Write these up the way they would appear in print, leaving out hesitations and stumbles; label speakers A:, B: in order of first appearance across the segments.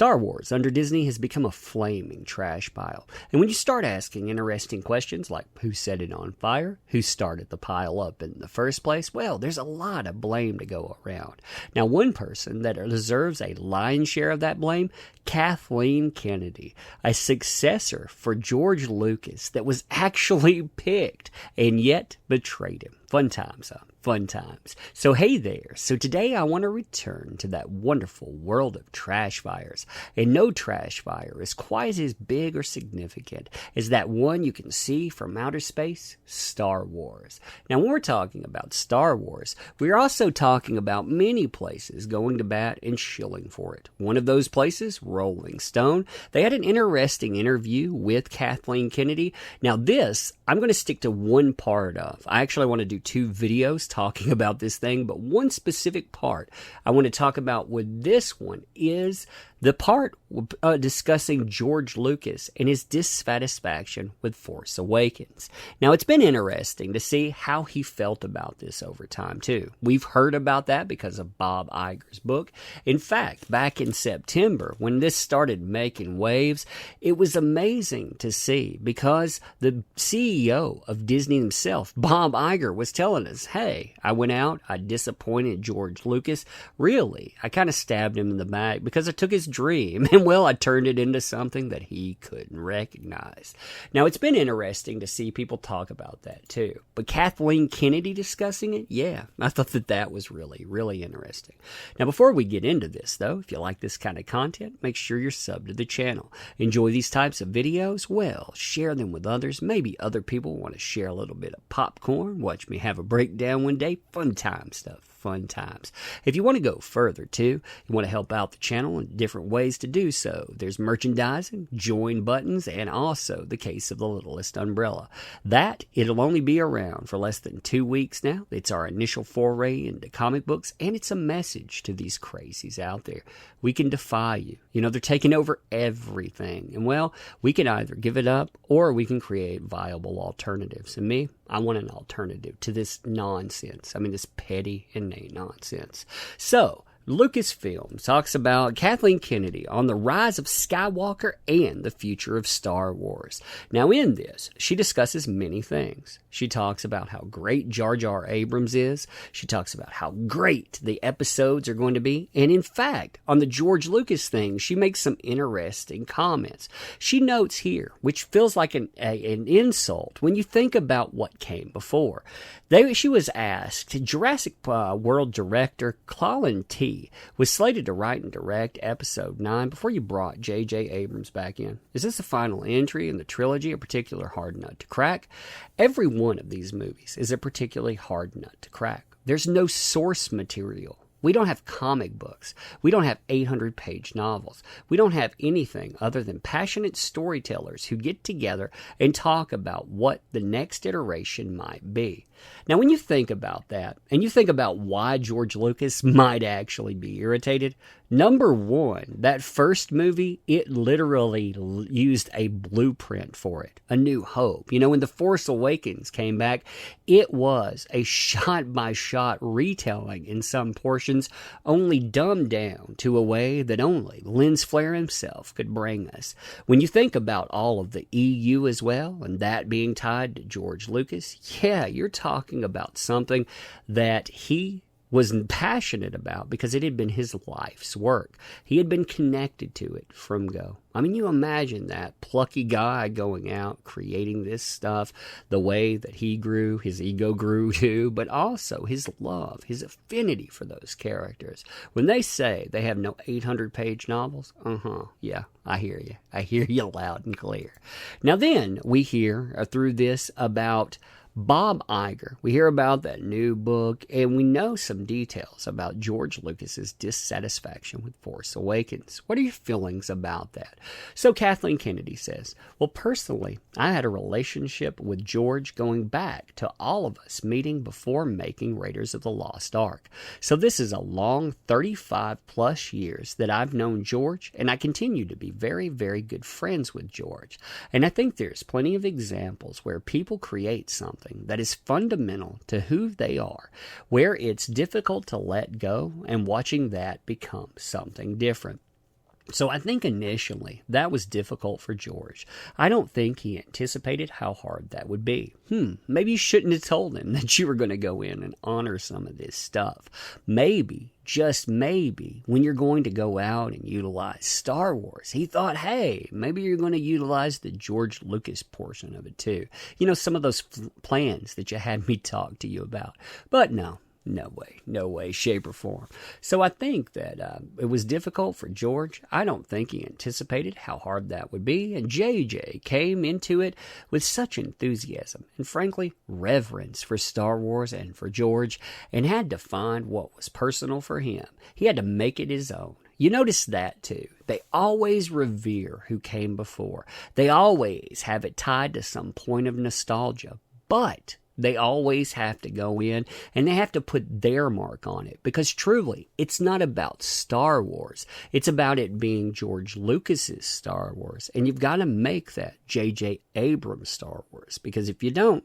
A: Star Wars under Disney has become a flaming trash pile. And when you start asking interesting questions like who set it on fire, who started the pile up in the first place, well, there's a lot of blame to go around. Now, one person that deserves a lion's share of that blame, Kathleen Kennedy, a successor for George Lucas that was actually picked and yet betrayed him. Fun times, huh? Fun times. So hey there. So today I want to return to that wonderful world of trash fires. And no trash fire is quite as big or significant as that one you can see from outer space, Star Wars. Now when we're talking about Star Wars, we're also talking about many places going to bat and shilling for it. One of those places, Rolling Stone. They had an interesting interview with Kathleen Kennedy. Now this, I'm going to stick to one part of. I actually want to do two videos talking about this thing, but one specific part I want to talk about with this one is the part discussing George Lucas and his dissatisfaction with Force Awakens. Now, it's been interesting to see how he felt about this over time, too. We've heard about that because of Bob Iger's book. In fact, back in September, when this started making waves, it was amazing to see because the CEO of Disney himself, Bob Iger, was telling us, hey, I went out, I disappointed George Lucas. Really, I kind of stabbed him in the back because I took his dream, and well, I turned it into something that he couldn't recognize. Now, it's been interesting to see people talk about that too, but Kathleen Kennedy discussing it, yeah, I thought that was really, really interesting. Now, before we get into this though, if you like this kind of content, make sure you're subbed to the channel. Enjoy these types of videos? Well, share them with others. Maybe other people want to share a little bit of popcorn, watch me have a breakdown one day. Fun time stuff. Fun times. If you want to go further too, you want to help out the channel in different ways to do so. There's merchandising, join buttons, and also the case of the littlest umbrella. That, it'll only be around for less than 2 weeks now. It's our initial foray into comic books, and it's a message to these crazies out there. We can defy you. You know, they're taking over everything. And well, we can either give it up or we can create viable alternatives. And me, I want an alternative to this nonsense. I mean, this petty, inane nonsense. So, Lucasfilm talks about Kathleen Kennedy on the rise of Skywalker and the future of Star Wars. Now in this, she discusses many things. She talks about how great Jar Jar Abrams is. She talks about how great the episodes are going to be. And in fact, on the George Lucas thing, she makes some interesting comments. She notes here, which feels like an insult when you think about what came before. She was asked, Jurassic World director Colin T was slated to write and direct episode 9 before you brought J.J. Abrams back in. Is this the final entry in the trilogy, a particular hard nut to crack? Every one of these movies is a particularly hard nut to crack. There's no source material. We don't have comic books. We don't have 800-page novels. We don't have anything other than passionate storytellers who get together and talk about what the next iteration might be. Now, when you think about that, and you think about why George Lucas might actually be irritated, number one, that first movie, it literally used a blueprint for it, A New Hope. You know, when The Force Awakens came back, it was a shot-by-shot retelling in some portions, only dumbed down to a way that only Lens Flare himself could bring us. When you think about all of the EU as well, and that being tied to George Lucas, yeah, you're talking about something that he was passionate about because it had been his life's work. He had been connected to it from go. I mean, you imagine that plucky guy going out, creating this stuff, the way that he grew, his ego grew too, but also his love, his affinity for those characters. When they say they have no 800-page novels, yeah, I hear you. I hear you loud and clear. Now then, we hear through this about Bob Iger. We hear about that new book, and we know some details about George Lucas's dissatisfaction with Force Awakens. What are your feelings about that? So Kathleen Kennedy says, well, personally, I had a relationship with George going back to all of us meeting before making Raiders of the Lost Ark. So this is a long 35 plus years that I've known George, and I continue to be very, very good friends with George. And I think there's plenty of examples where people create something that is fundamental to who they are, where it's difficult to let go, and watching that become something different. So I think initially that was difficult for George. I don't think he anticipated how hard that would be. Maybe you shouldn't have told him that you were going to go in and honor some of this stuff. Maybe, just maybe, when you're going to go out and utilize Star Wars, he thought, hey, maybe you're going to utilize the George Lucas portion of it too. You know, some of those plans that you had me talk to you about. But no. No way, shape, or form. So I think that it was difficult for George. I don't think he anticipated how hard that would be. And JJ came into it with such enthusiasm and, frankly, reverence for Star Wars and for George, and had to find what was personal for him. He had to make it his own. You notice that too. They always revere who came before. They always have it tied to some point of nostalgia. But they always have to go in and they have to put their mark on it, because truly, it's not about Star Wars. It's about it being George Lucas's Star Wars. And you've got to make that J.J. Abrams Star Wars, because if you don't,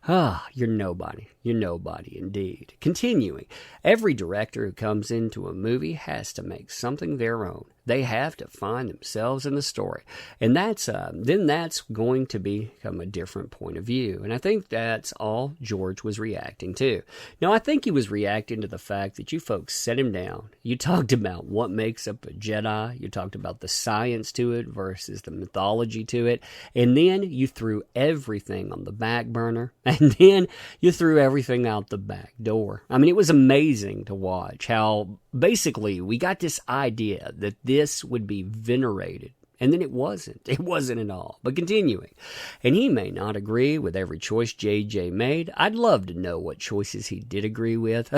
A: you're nobody. You're nobody indeed. Continuing, every director who comes into a movie has to make something their own. They have to find themselves in the story. And that's going to become a different point of view. And I think that's all George was reacting to. Now, I think he was reacting to the fact that you folks set him down. You talked about what makes up a Jedi. You talked about the science to it versus the mythology to it. And then you threw everything on the back burner. And then you threw everything out the back door. I mean, it was amazing to watch how basically we got this idea that this would be venerated. And then it wasn't. It wasn't at all. But continuing. And he may not agree with every choice JJ made. I'd love to know what choices he did agree with.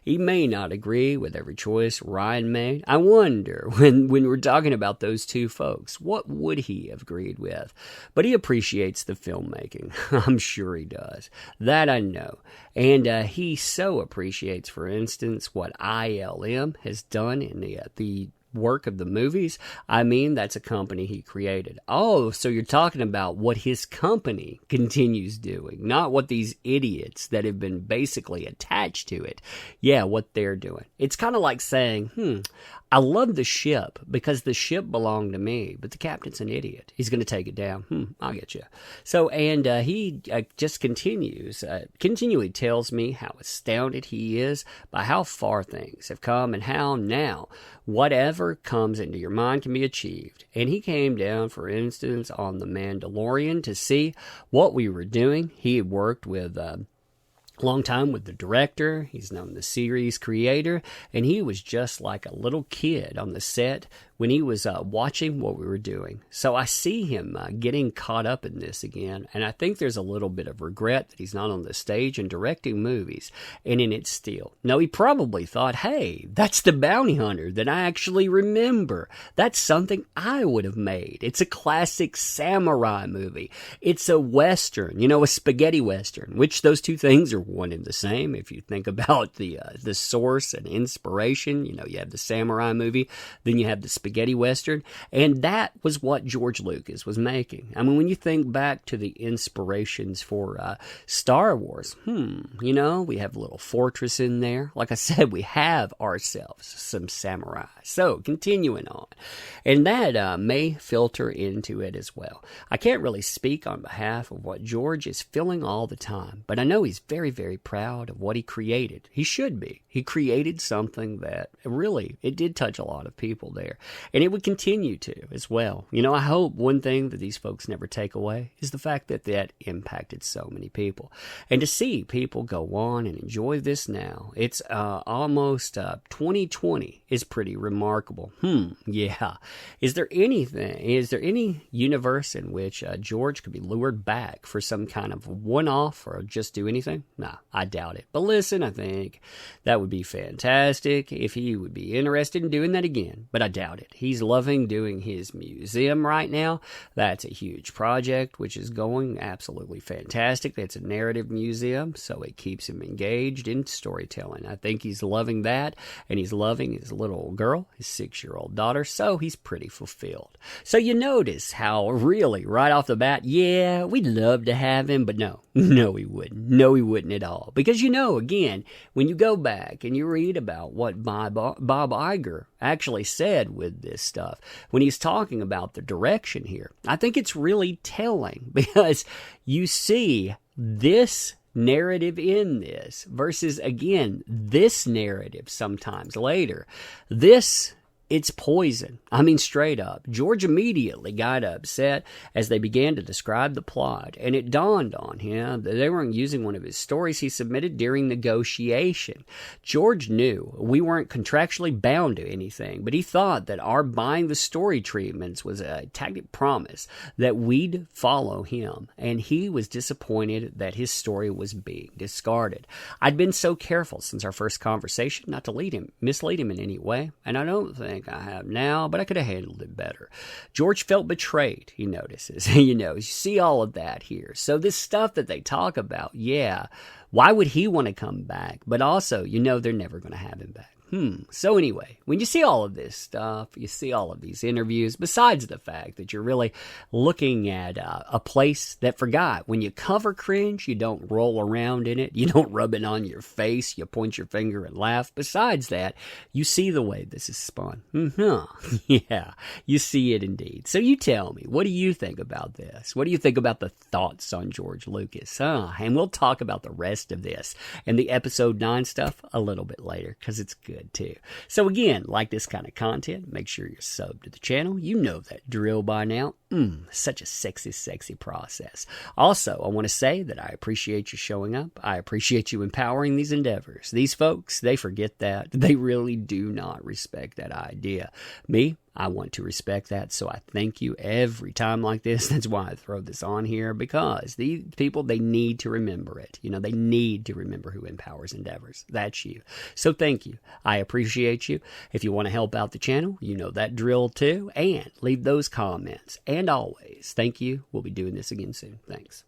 A: He may not agree with every choice Ryan made. I wonder, when we're talking about those two folks, what would he have agreed with? But he appreciates the filmmaking. I'm sure he does. That I know. And he so appreciates, for instance, what ILM has done in the work of the movies. I mean, that's a company he created. Oh, so you're talking about what his company continues doing, not what these idiots that have been basically attached to it, what they're doing. It's kind of like saying, I love the ship because the ship belonged to me, but the captain's an idiot. He's going to take it down. I'll get you. So, and he just continually tells me how astounded he is by how far things have come and how now whatever comes into your mind can be achieved. And he came down, for instance, on The Mandalorian to see what we were doing. He had worked with long time with the director. He's known the series creator, and he was just like a little kid on the set when he was watching what we were doing. So I see him getting caught up in this again, and I think there's a little bit of regret that he's not on the stage and directing movies, and in it still. No, he probably thought, hey, that's the bounty hunter that I actually remember. That's something I would have made. It's a classic samurai movie. It's a western, a spaghetti western, which those two things are one and the same. If you think about the source and inspiration, you have the samurai movie, then you have the spaghetti western, and that was what George Lucas was making. I mean, when you think back to the inspirations for Star Wars, we have a little fortress in there. Like I said, we have ourselves some samurai. So, continuing on. And that may filter into it as well. I can't really speak on behalf of what George is feeling all the time, but I know he's very, very proud of what he created. He should be. He created something that really, it did touch a lot of people there. And it would continue to as well. I hope one thing that these folks never take away is the fact that impacted so many people. And to see people go on and enjoy this now, it's almost 2020 is pretty remarkable. Is there any universe in which George could be lured back for some kind of one-off or just do anything? Nah, I doubt it. But listen, I think that would be fantastic if he would be interested in doing that again. But I doubt it. He's loving doing his museum right now. That's a huge project, which is going absolutely fantastic. It's a narrative museum, so it keeps him engaged in storytelling. I think he's loving that, and he's loving his little girl, his 6-year-old daughter, so he's pretty fulfilled. So you notice how really, right off the bat, we'd love to have him, but no, No, he wouldn't. No, he wouldn't at all. Because, again, when you go back and you read about what Bob Iger actually said with this stuff, when he's talking about the direction here, I think it's really telling because you see this narrative in this versus, again, this narrative sometimes later. It's poison. I mean, straight up. George immediately got upset as they began to describe the plot, and it dawned on him that they weren't using one of his stories he submitted during negotiation. George knew we weren't contractually bound to anything, but he thought that our buying the story treatments was a tacit promise that we'd follow him, and he was disappointed that his story was being discarded. I'd been so careful since our first conversation not to mislead him in any way, and I don't think I have now, but I could have handled it better. George felt betrayed, he notices. You see all of that here. So this stuff that they talk about, why would he want to come back? But also, they're never going to have him back. So anyway, when you see all of this stuff, you see all of these interviews, besides the fact that you're really looking at a place that forgot. When you cover cringe, you don't roll around in it. You don't rub it on your face. You point your finger and laugh. Besides that, you see the way this is spun. Yeah, you see it indeed. So you tell me, what do you think about this? What do you think about the thoughts on George Lucas? And we'll talk about the rest of this and the episode 9 stuff a little bit later because it's good too. So again, like this kind of content, make sure you're subbed to the channel. You know that drill by now. Such a sexy process. Also, I want to say that I appreciate you showing up. I appreciate you empowering these endeavors. These folks, they forget that. They really do not respect that idea. Me, I want to respect that, so I thank you every time like this. That's why I throw this on here, because these people, they need to remember it. They need to remember who empowers endeavors. That's you. So thank you. I appreciate you. If you want to help out the channel, you know that drill too, and leave those comments. And always, thank you. We'll be doing this again soon. Thanks.